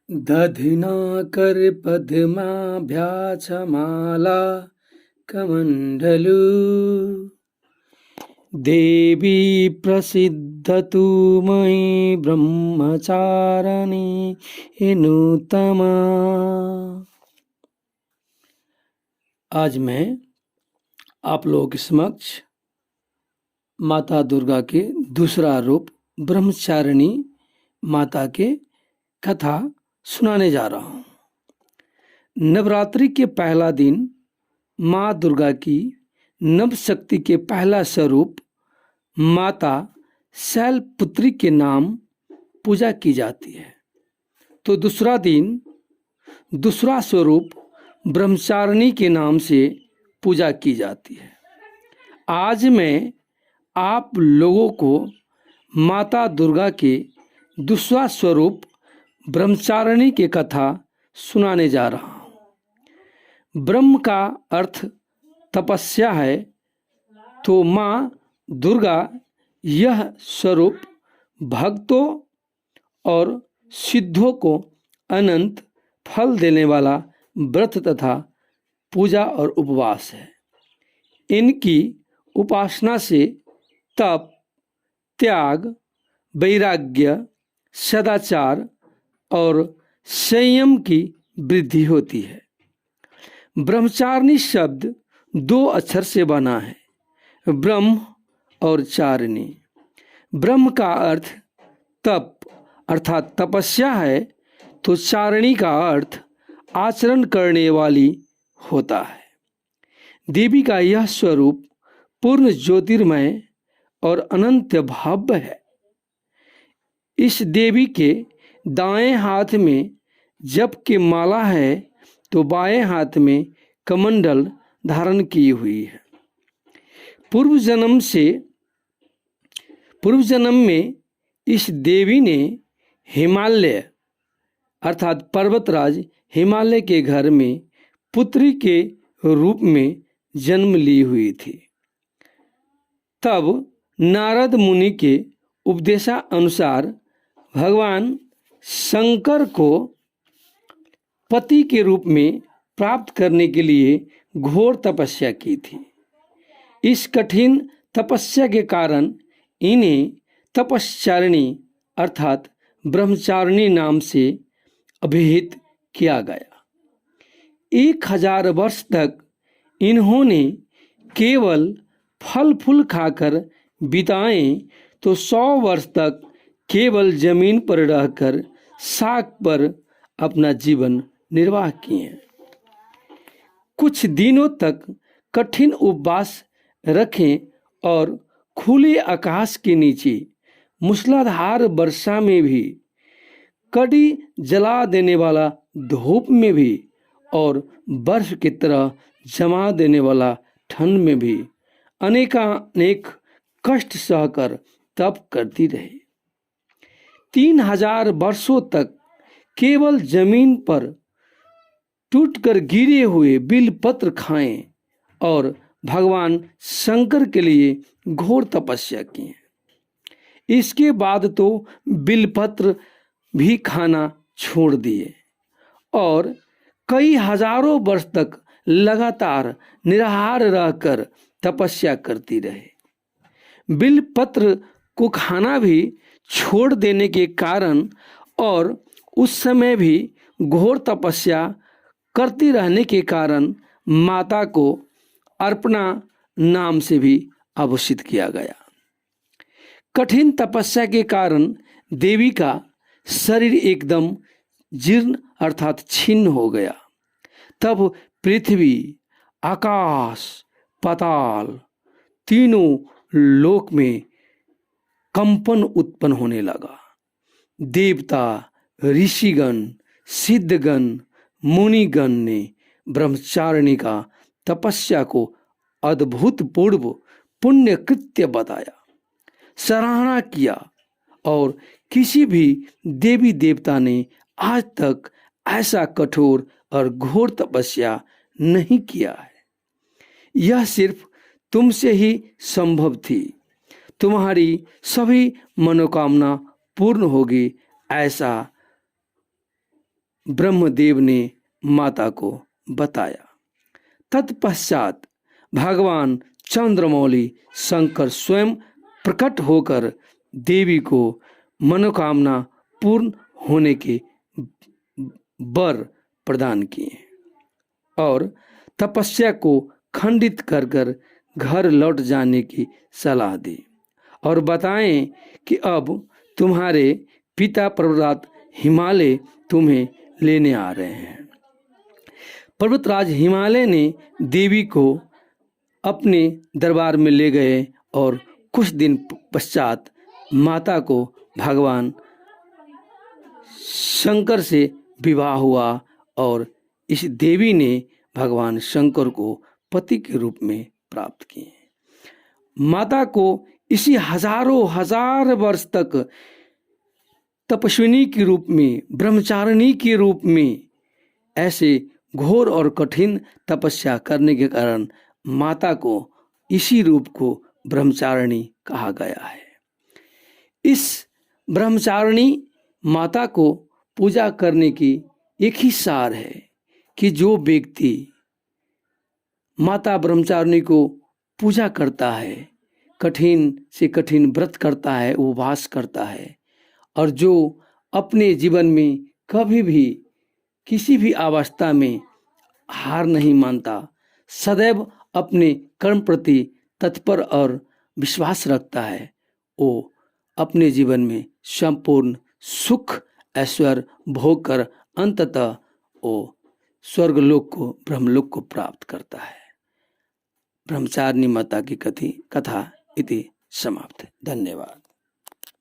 दधिनाकरपद्माभ्यासमाला कमण्डलू देवी प्रसिद्धतु मयि ब्रह्मचारिणी हिनुत्तमा। आज मैं आप लोगों के समक्ष माता दुर्गा के दूसरा रूप ब्रह्मचारिणी माता के कथा सुनाने जा रहा हूँ। नवरात्रि के पहला दिन माँ दुर्गा की नव शक्ति के पहला स्वरूप माता शैलपुत्री के नाम पूजा की जाती है। तो दूसरा दिन दूसरा स्वरूप ब्रह्मचारिणी के नाम से पूजा की जाती है। आज मैं आप लोगों को माता दुर्गा के दूसरा स्वरूप ब्रह्मचारिणी की कथा सुनाने जा रहा हूँ। ब्रह्म का अर्थ तपस्या है, तो माँ दुर्गा यह स्वरूप भक्तों और सिद्धों को अनंत फल देने वाला व्रत तथा पूजा और उपवास है। इनकी उपासना से तप, त्याग, वैराग्य, सदाचार और संयम की वृद्धि होती है। ब्रह्मचारिणी शब्द दो अक्षर से बना है, ब्रह्म और चारिणी। ब्रह्म का अर्थ तप अर्थात तपस्या है, तो चारिणी का अर्थ आचरण करने वाली होता है। देवी का यह स्वरूप पूर्ण ज्योतिर्मय और अनंत भव्य है। इस देवी के दाएं हाथ में जप की माला है, तो बाएं हाथ में कमंडल धारण की हुई है। पूर्व जन्म में इस देवी ने हिमालय अर्थात पर्वतराज हिमालय के घर में पुत्री के रूप में जन्म ली हुई थी। तब नारद मुनि के उपदेशानुसार भगवान शंकर को पति के रूप में प्राप्त करने के लिए घोर तपस्या की थी। इस कठिन तपस्या के कारण इन्हें तपश्चारिणी अर्थात ब्रह्मचारिणी नाम से अभिहित किया गया। 1000 वर्ष तक इन्होंने केवल फल फूल खाकर बिताए, तो 100 वर्ष तक केवल जमीन पर रहकर साग पर अपना जीवन निर्वाह किए। कुछ दिनों तक कठिन उपवास रखें और खुले आकाश के नीचे मूसलाधार वर्षा में भी, कड़ी जला देने वाला धूप में भी और बर्फ की तरह जमा देने वाला ठंड में भी अनेकानेक कष्ट सहकर तप करती रही। 3000 वर्षों तक केवल जमीन पर टूटकर गिरे हुए बिलपत्र खाएं और भगवान शंकर के लिए घोर तपस्या की। इसके बाद तो बिलपत्र भी खाना छोड़ दिए और कई हजारों वर्ष तक लगातार निराहार रहकर तपस्या करती रहे। बिलपत्र को खाना भी छोड़ देने के कारण और उस समय भी घोर तपस्या करती रहने के कारण माता को अर्पणा नाम से भी आभूषित किया गया। कठिन तपस्या के कारण देवी का शरीर एकदम जीर्ण अर्थात छिन्न हो गया। तब पृथ्वी, आकाश, पाताल तीनों लोक में कंपन उत्पन्न होने लगा। देवता, ऋषिगण, सिद्धगण, मुनिगण ने ब्रह्मचारिणी का तपस्या को अद्भुतपूर्व पुण्य कृत्य बताया, सराहना किया और किसी भी देवी देवता ने आज तक ऐसा कठोर और घोर तपस्या नहीं किया है। यह सिर्फ तुमसे ही संभव थी। तुम्हारी सभी मनोकामना पूर्ण होगी, ऐसा ब्रह्मदेव ने माता को बताया। तत्पश्चात भगवान चंद्रमौली शंकर स्वयं प्रकट होकर देवी को मनोकामना पूर्ण होने के वर प्रदान किए और तपस्या को खंडित कर कर घर लौट जाने की सलाह दी और बताएं कि अब तुम्हारे पिता पर्वतराज हिमालय तुम्हें लेने आ रहे हैं। पर्वतराज हिमालय ने देवी को अपने दरबार में ले गए और कुछ दिन पश्चात माता को भगवान शंकर से विवाह हुआ और इस देवी ने भगवान शंकर को पति के रूप में प्राप्त किए। माता को इसी हजारों हजार वर्ष तक तपस्विनी के रूप में, ब्रह्मचारिणी के रूप में ऐसे घोर और कठिन तपस्या करने के कारण माता को इसी रूप को ब्रह्मचारिणी कहा गया है। इस ब्रह्मचारिणी माता को पूजा करने की एक ही सार है कि जो व्यक्ति माता ब्रह्मचारिणी को पूजा करता है, कठिन से कठिन व्रत करता है, उपवास करता है और जो अपने जीवन में कभी भी किसी भी अवस्था में हार नहीं मानता, सदैव अपने कर्म प्रति तत्पर और विश्वास रखता है, वो अपने जीवन में संपूर्ण सुख ऐश्वर्य भोग कर अंततः वो स्वर्गलोक को, ब्रह्मलोक को प्राप्त करता है। ब्रह्मचारिणी माता की कथा इति समाप्त। धन्यवाद।